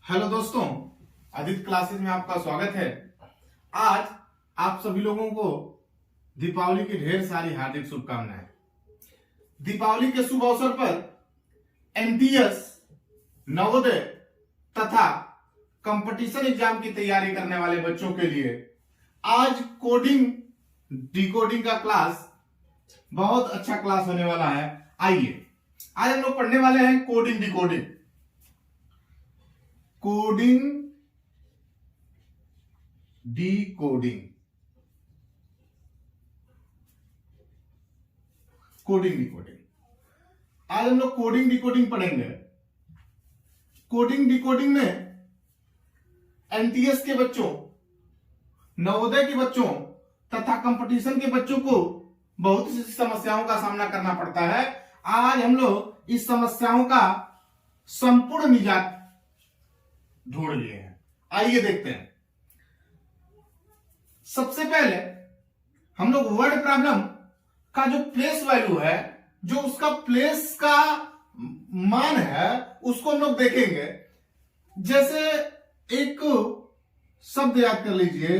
Hello दोस्तों, Aditya classes में आपका स्वागत है। आज आप सभी लोगों को दीपावली की ढेर सारी हार्दिक शुभकामनाएं। दीपावली के शुभ अवसर पर एमटीएस, नवोदय तथा कंपटीशन एग्जाम की तैयारी करने वाले बच्चों के लिए आज कोडिंग डिकोडिंग का क्लास बहुत अच्छा क्लास होने वाला है। आइए आज हम लोग पढ़ने वाले हैं coding decoding. Coding decoding coding decoding आज हम लोग कोडिंग डिकोडिंग पढ़ेंगे। कोडिंग डिकोडिंग में एनटीएस के बच्चों, नवोदय के बच्चों तथा कंपटीशन के बच्चों को बहुत सी समस्याओं का सामना करना पड़ता है। आज हम लोग इस समस्याओं का संपूर्ण निजात ढूंढ लिए हैं। आइए देखते हैं। सबसे पहले हम लोग वर्ड प्रॉब्लम का जो प्लेस वैल्यू है, जो उसका प्लेस का मान है, उसको हम लोग देखेंगे। जैसे एक शब्द याद कर लीजिए,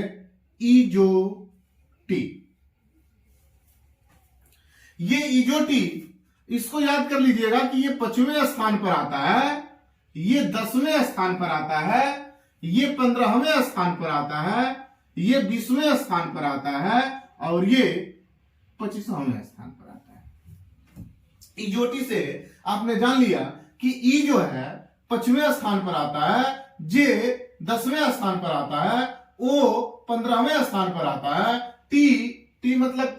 इजोटी। ये इजोटी, इसको याद कर लीजिएगा कि ये 5वें स्थान पर आता है, ये 10वें स्थान पर आता है, ये 15वें स्थान पर आता है, ये 20वें स्थान पर आता है और ये 25वें स्थान पर आता है। इजोटी से आपने जान लिया कि ई जो है 5वें स्थान पर आता है, जे 10वें स्थान पर आता है, ओ 15वें स्थान पर आता है, टी मतलब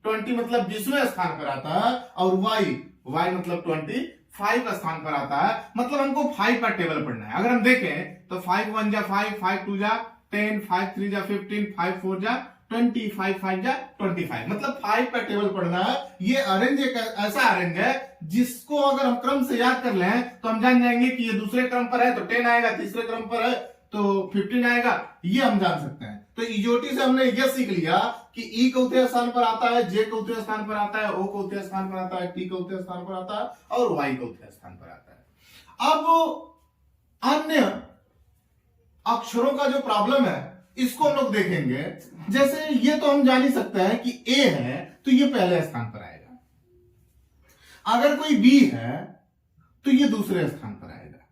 20 मतलब 20वें स्थान पर आता है और वाई मतलब 25 स्थान पर आता है। मतलब हमको 5 का टेबल पढ़ना है। अगर हम देखें तो 5 1 जा 5, 5 2 जा 10, 5 3 जा 15, 5 4 जा 20, 5 5 जा 25। मतलब 5 का टेबल पढ़ना है। ये अरेंज एक ऐसा अरेंज है जिसको अगर हम क्रम से याद कर लें तो हम जान जाएंगे कि ये दूसरे क्रम पर है तो 10 आएगा, तीसरे क्रम पर है तो 15 आएगा। ये हम जान सकते हैं। तो इजोटी से हमने यह सीख लिया कि ई चौथे स्थान पर आता है, जे चौथे स्थान पर आता है, ओ चौथे स्थान पर आता है, टी चौथे स्थान पर आता है और वाई चौथे स्थान पर आता है। अब अन्य अक्षरों का जो प्रॉब्लम है इसको हम लोग देखेंगे। जैसे ये तो हम जान ही सकते हैं कि ए है तो ये पहले स्थान पर आएगा, अगर कोई बी है तो ये दूसरे स्थान पर आएगा,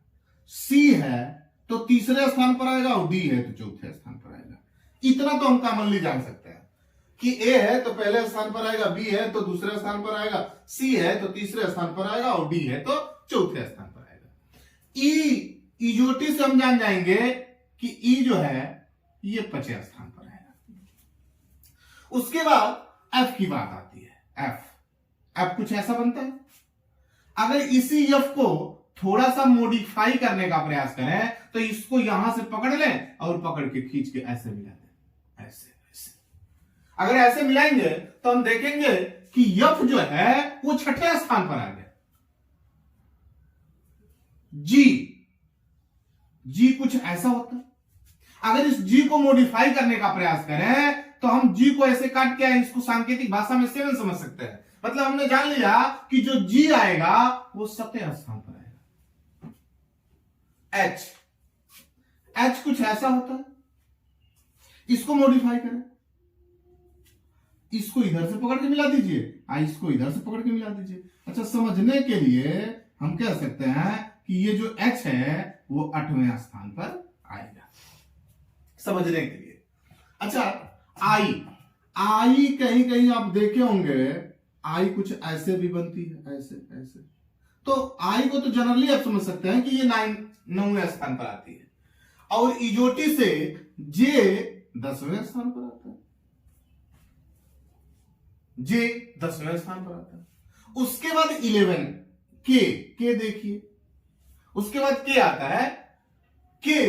सी है तो तीसरे स्थान पर आएगा और डी है तो चौथे स्थान पर आएगा। इतना तो हम कॉमनली जान सकते हैं कि ए है तो पहले स्थान पर आएगा, बी है तो दूसरे स्थान पर आएगा, सी है तो तीसरे स्थान पर आएगा और डी है तो चौथे स्थान पर आएगा। इजोटी से हम जान जाएंगे कि ई जो है ये 5वें स्थान पर आएगा। उसके बाद एफ की बात आती है। एफ कुछ ऐसा बनता है। अगर इसी एफ को थोड़ा सा मॉडिफाई करने का प्रयास करें तो इसको यहां से पकड़ लें और पकड़ के खींच के ऐसे मिला दें, ऐसे। अगर ऐसे मिलाएंगे तो हम देखेंगे कि यफ जो है वो 6ठे स्थान पर आ गया। जी कुछ ऐसा होता है। अगर इस जी को मॉडिफाई करने का प्रयास करें तो हम जी को ऐसे काट के इसको सांकेतिक भाषा में 7 समझ सकते हैं। मतलब हमने जान लिया कि जो जी आएगा वो 7वें स्थान पर आएगा। एच कुछ ऐसा होता है। इसको मॉडिफाई करें, इसको इधर से पकड़ के मिला दीजिए, इसको इधर से पकड़ के मिला दीजिए। अच्छा, समझने के लिए हम कह सकते हैं कि ये जो एच है वो 8वें स्थान पर आएगा, समझने के लिए। अच्छा, आई कहीं कहीं आप देखे होंगे, आई कुछ ऐसे भी बनती है, ऐसे। तो आई को तो जनरली आप समझ सकते हैं कि ये 9वें स्थान पर आती है और इजोटी से जे 10वें स्थान पर आता है, जे 10वें स्थान पर आता है। उसके बाद 11 के देखिए, उसके बाद के आता है। के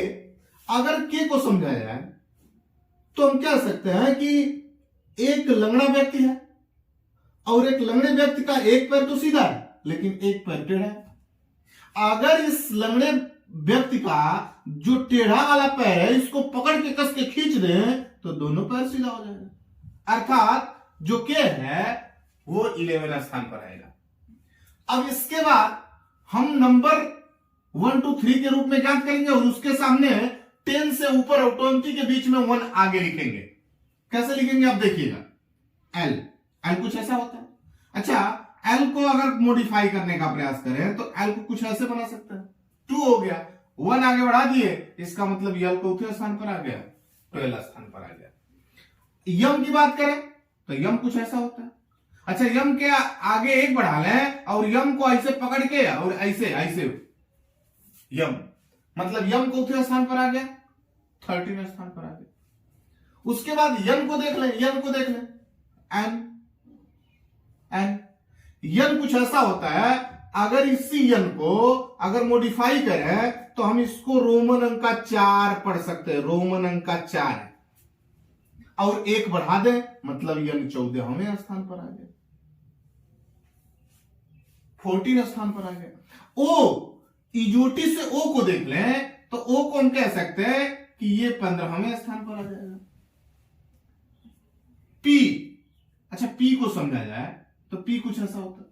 अगर के को समझा जाए तो हम कह सकते हैं कि एक लंगड़ा व्यक्ति है और एक लंगड़े व्यक्ति का एक पैर तो सीधा है लेकिन एक पैर टेढ़ा है। अगर इस लंगड़े व्यक्ति का जो टेढ़ा वाला पैर है इसको पकड़ के कस के खींच दें तो दोनों पैर सीधा हो जाएगा। अर्थात जो के है वो 11वें स्थान पर आएगा। अब इसके बाद हम नंबर 1 2 3 के रूप में ज्ञात करेंगे और उसके सामने 10 से ऊपर और 20 के बीच में 1 आगे लिखेंगे। कैसे लिखेंगे आप देखिएगा। एल कुछ ऐसा होता है। अच्छा, एल को अगर मॉडिफाई करने का प्रयास करें तो एल को कुछ ऐसे बना सकते हैं। 2 हो गया, 1 आगे बढ़ा दिए, इसका मतलब यल चौथे स्थान पर आ गया, 12 स्थान पर आ गया। यम की बात करें तो यम कुछ ऐसा होता है। अच्छा, यम के आगे 1 बढ़ा लें और यम को ऐसे पकड़ के और ऐसे ऐसे यम, मतलब यम चौथे स्थान पर आ गया, 13वें स्थान पर आ गया। उसके बाद यन को देख लें, यन को देख लें, एन यन कुछ ऐसा होता है। अगर इसी यन को अगर मॉडिफाई करें तो हम इसको रोमन अंक का 4 पढ़ सकते हैं, रोमन अंक का 4 है, और 1 बढ़ा दें मतलब यन 14वें स्थान पर आ गया, 14 स्थान पर आ गया। ओ इजोटी से ओ को देख लें तो ओ को हम कह सकते हैं कि ये 15वें स्थान पर आ जाएगा। पी, अच्छा पी को समझा जाए तो पी कुछ ऐसा होता है,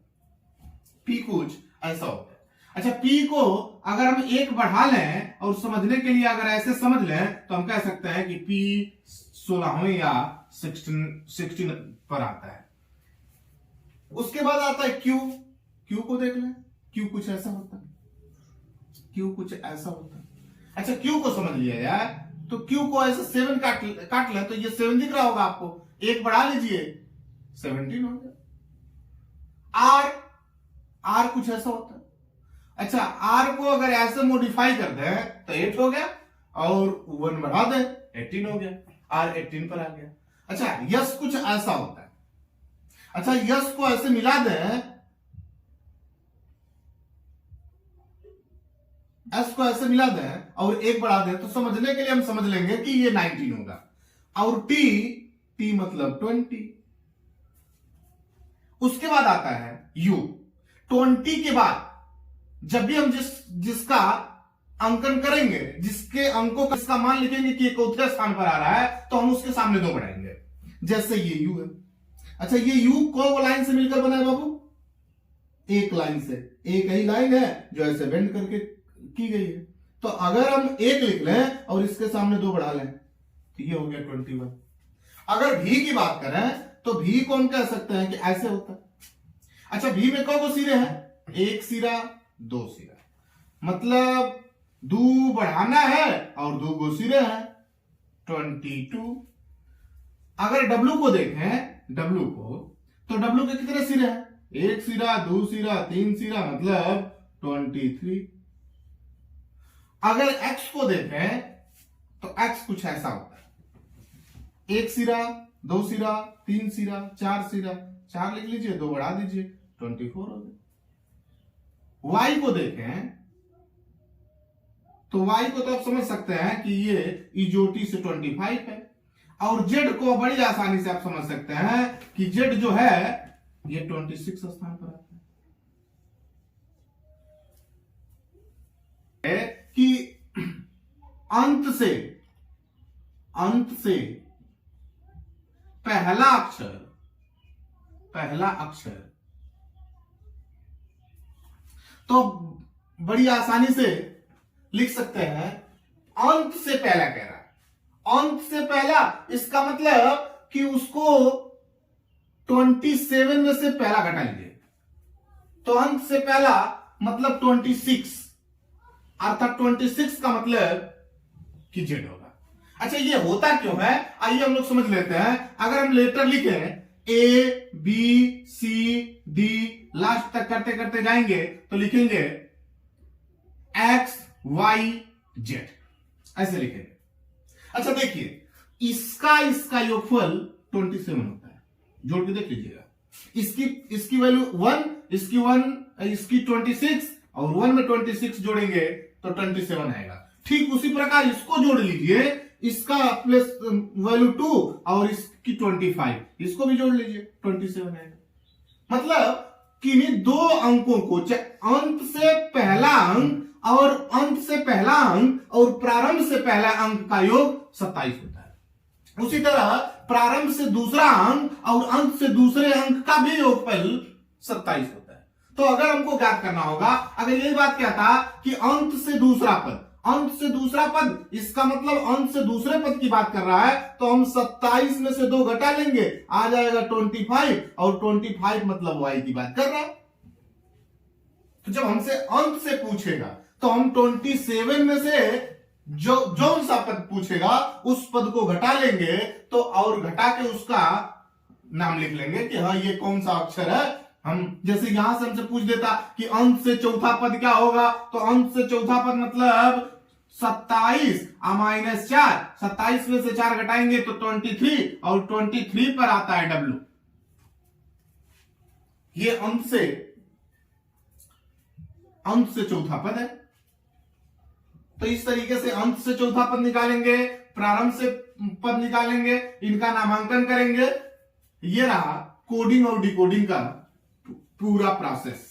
पी कुछ ऐसा होता है। अच्छा, पी को अगर हम 1 बढ़ा लें और समझने के लिए अगर ऐसे समझ लें तो हम कह सकते हैं कि पी 16वें या 16 पर आता है। उसके बाद आता है क्यू, क्यू को देख लें, क्यू कुछ ऐसा होता है, क्यू कुछ ऐसा होता है। अच्छा, क्यू को समझ लिया यार तो क्यू को ऐसे 7 काट लें तो ये 7 दिख रहा होगा आपको, 1 बढ़ा लीजिए 17 हो गया। आर कुछ ऐसा होता है। अच्छा, आर को अगर ऐसे मॉडिफाई कर दें तो 8 हो गया और 1 बढ़ा दें 18 हो गया, आर 18 पर आ गया। अच्छा, यस कुछ ऐसा होता है। अच्छा, यस को ऐसे मिला दें, एस को ऐसे मिला दें और 1 बढ़ा दें तो समझने के लिए हम समझ लेंगे कि ये 19 होगा। और टी मतलब 20। उसके बाद आता है यू। 20 के बाद जब भी हम जिसका अंकन करेंगे, जिसके अंकों का इसका मान लिखेंगे कि चौथे स्थान पर आ रहा है तो हम उसके सामने 2 बढ़ाएंगे। जैसे ये यू है। अच्छा, ये यू को लाइन से मिलकर बना है बाबू, एक लाइन से, एक ही लाइन है जो ऐसे बेंड करके की गई है। तो अगर हम 1 लिख लें और इसके सामने 2 बढ़ा लें तो ये हो गया 21। अगर भी की बात करें तो भी को हम कह सकते हैं कि ऐसे होता है। अच्छा, भी में कौन सिरे हैं? 1 सिरा 2 सिरा, मतलब 2 बढ़ाना है और 2 गो सिरे हैं, 22। अगर डब्लू को देखें, डब्लू को, तो डब्लू के कितने सिरे हैं? 1 सिरा 2 सिरा 3 सिरा, मतलब 23। अगर एक्स को देखें तो एक्स कुछ ऐसा होता है, 1 सिरा 2 सिरा 3 सिरा 4 सिरा, 4 लिख लीजिए, 2 बढ़ा दीजिए, 24 हो गया। वाई को देखें तो वाई को तो आप समझ सकते हैं कि ये इजोटी से 25 है। और जेड को बड़ी आसानी से आप समझ सकते हैं कि जेड जो है ये 26 स्थान पर आता है। कि अंत से पहला अक्षर तो बड़ी आसानी से लिख सकते हैं। अंत से पहला कह रहा है, अंत से पहला, इसका मतलब कि उसको 27 में से पहला घटा लीजिए, तो अंत से पहला मतलब 26, अर्थात 26 का मतलब कि जेड होगा। अच्छा, ये होता क्यों है, आइए हम लोग समझ लेते हैं। अगर हम लेटर लिखें A B C D, last तक करते करते जाएंगे तो लिखेंगे एक्स वाई जेड, ऐसे लिखेंगे। अच्छा देखिए, इसका योगफल 27 होता है, जोड़ के देख लीजिएगा। इसकी वैल्यू 1, इसकी 26 और 1 में 26 जोड़ेंगे तो 27 आएगा। ठीक उसी प्रकार इसको जोड़ लीजिए, इसका प्लस वैल्यू 2 और इसकी 25, इसको भी जोड़ लीजिए, 27 आएगा। मतलब किन्हीं 2 अंकों को, अंत से पहला अंक और अंत से पहला अंक और प्रारंभ से पहला अंक का योग 27 होता है। उसी तरह प्रारंभ से दूसरा अंक और अंत से दूसरे अंक का भी योगफल 27 होता है। तो अगर हमको ज्ञात करना होगा, अगर यही बात क्या था कि अंत से दूसरा पद, अंत से दूसरा पद, इसका मतलब अंत से दूसरे पद की बात कर रहा है, तो हम 27 में से 2 घटा लेंगे, आ जाएगा 25, और 25 मतलब y की बात कर रहा है। तो जब हमसे अंत से पूछेगा तो हम 27 में से जो सा पद पूछेगा उस पद को घटा लेंगे, तो और घटा के उसका नाम लिख लेंगे कि हाँ ये कौन सा अक्षर है। हम जैसे यहां से हमसे पूछ देता कि अंत से चौथा पद क्या होगा, तो अंत से चौथा पद मतलब 27 -4, 27 में से 4 घटाएंगे तो 23, और 23 पर आता है W। ये अंत से चौथा पद है। तो इस तरीके से अंत से चौथा पद निकालेंगे, प्रारंभ से पद निकालेंगे, इनका नामांकन करेंगे। ये रहा कोडिंग और डिकोडिंग का पूरा प्रोसेस।